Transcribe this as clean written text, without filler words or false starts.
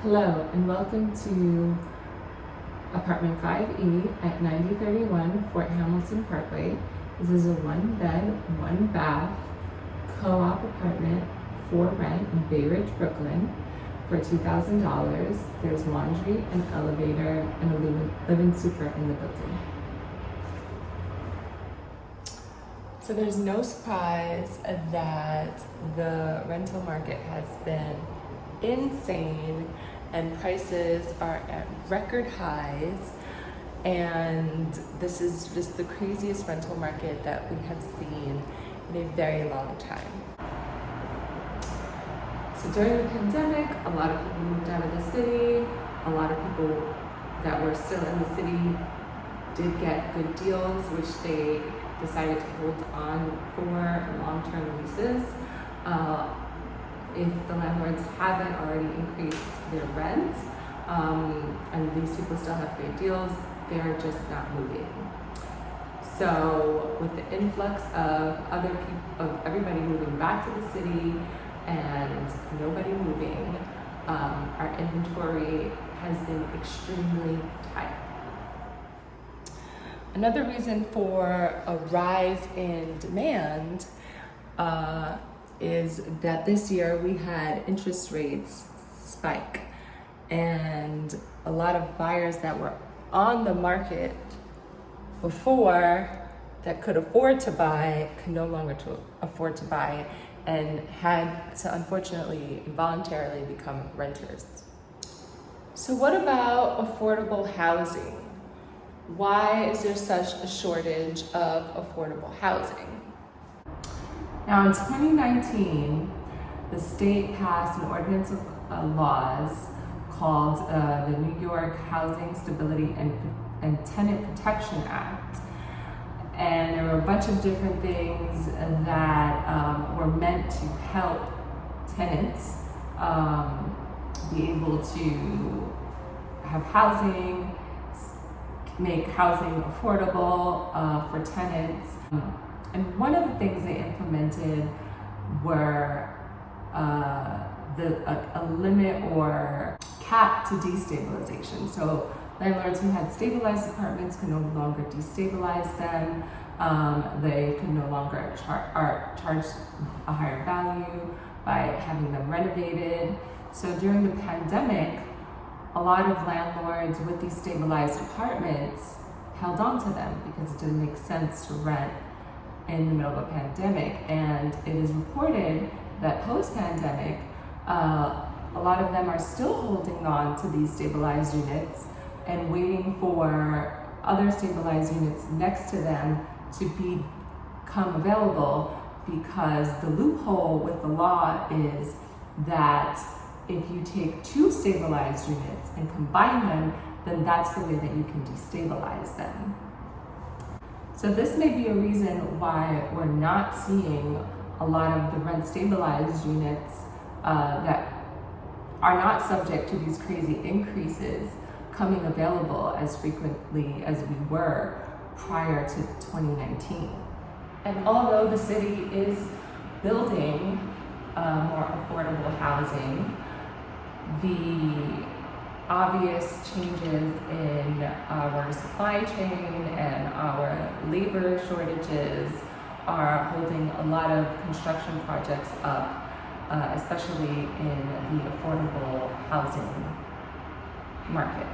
Hello and welcome to apartment 5E at 9031 Fort Hamilton Parkway. This is a 1-bed, 1-bath co-op apartment for rent in Bay Ridge, Brooklyn for $2,000. There's laundry, an elevator, and a living super in the building. So there's no surprise that the rental market has been insane and prices are at record highs, and this is just the craziest rental market that we have seen in a very long time. So during the pandemic, a lot of people moved out of the city. A lot of people that were still in the city did get good deals, which they decided to hold on for long-term leases. If the landlords haven't already increased their rent, and these people still have great deals, they're just not moving. So with the influx of everybody moving back to the city and nobody moving, our inventory has been extremely tight. Another reason for a rise in demand is that this year we had interest rates spike, and a lot of buyers that were on the market before that could afford to buy could no longer afford to buy and had to unfortunately voluntarily become renters. So what about affordable housing? Why is there such a shortage of affordable housing? Now in 2019, the state passed an ordinance of laws called the New York Housing Stability and Tenant Protection Act. And there were a bunch of different things that were meant to help tenants be able to have housing, make housing affordable for tenants. And one of the things they implemented were a limit or cap to destabilization. So landlords who had stabilized apartments could no longer destabilize them. They could no longer charge a higher value by having them renovated. So during the pandemic, a lot of landlords with these stabilized apartments held on to them because it didn't make sense to rent in the middle of a pandemic. And it is reported that post-pandemic, a lot of them are still holding on to these stabilized units and waiting for other stabilized units next to them to become available, because the loophole with the law is that if you take two stabilized units and combine them, then that's the way that you can destabilize them. So this may be a reason why we're not seeing a lot of the rent stabilized units that are not subject to these crazy increases coming available as frequently as we were prior to 2019. And although the city is building more affordable housing, the obvious changes in our supply chain and our labor shortages are holding a lot of construction projects up, especially in the affordable housing market.